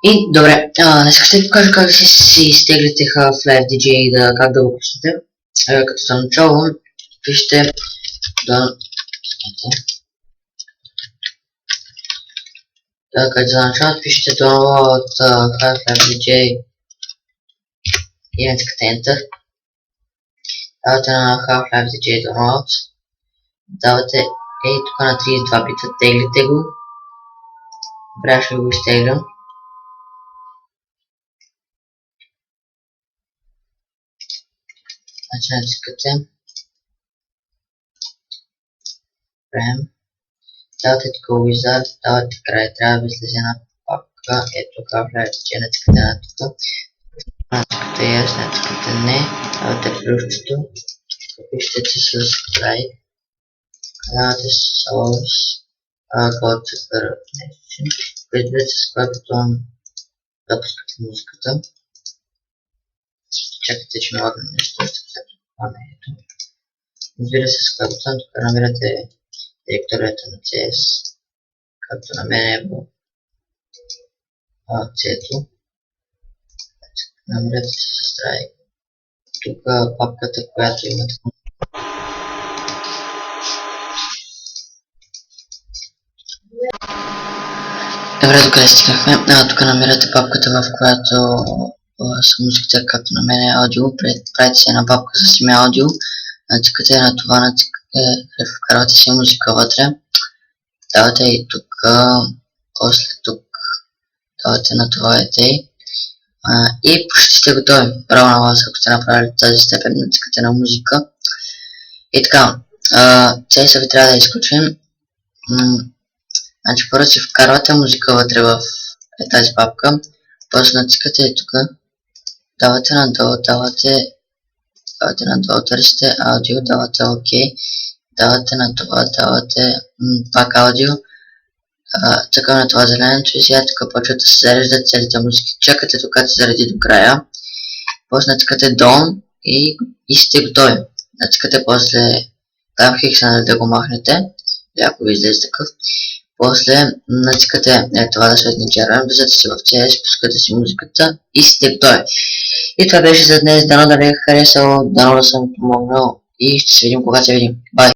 И добре, днес ще ви покажа как си изтеглите Half-Life DJ и как да го пуснете. Като за начало пишете download Half-Life DJ и натискате Enter. Давате на Half-Life DJ download. Давате тук на 32 бита, теглите го. Добре, ще го изтеглям. Значи натискате Prem, давате тук Wizard, давате край, трябва да излезе една папка, ето Half-Life DJ, натискате на тук, натискате Yes, натискате Не, давате плюсчето, пишете subscribe, давате source, God Super Nation, предвидете с кой бутон да пускате музиката. Чакайте, че налага нещо, ще взема ето. Разбира се, с кой бутон, тук намирате директорията на CS, както на мен е в C-то. Намирате се с Strike. Тук папката, която имате. Добре, докъде стигнахме. Тук намирате папката, в която са музиката, както на мен е аудио. Правите си една папка с име аудио. Натискате на това, вкарвате си музика вътре. Давате и тук, после тук давате на това и почти сте готови. Браво на вас, ако сте направили тази степен, натискате на музика. И така, CS ви трябва да изключим. Значи първо си вкарвате музика вътре в тази папка, после натискате и тук, давате надолу, давате надолу, търсите аудио, давате OK, давате на това, давате пак аудио, чакаме на това зеленото и сега тук почват да се зареждат целите музики. Чакате тук да се зареди до края, после натискате Done и сте готови. Натискате после там хикса да го махнете, ако ви излезе такъв. После натискате това да светне червен, влизате си в CS, пускате си музиката и сте готови. И това беше за днес, дано да ви е харесало, дано да съм помогнал и ще се видим когато се видим. Бай!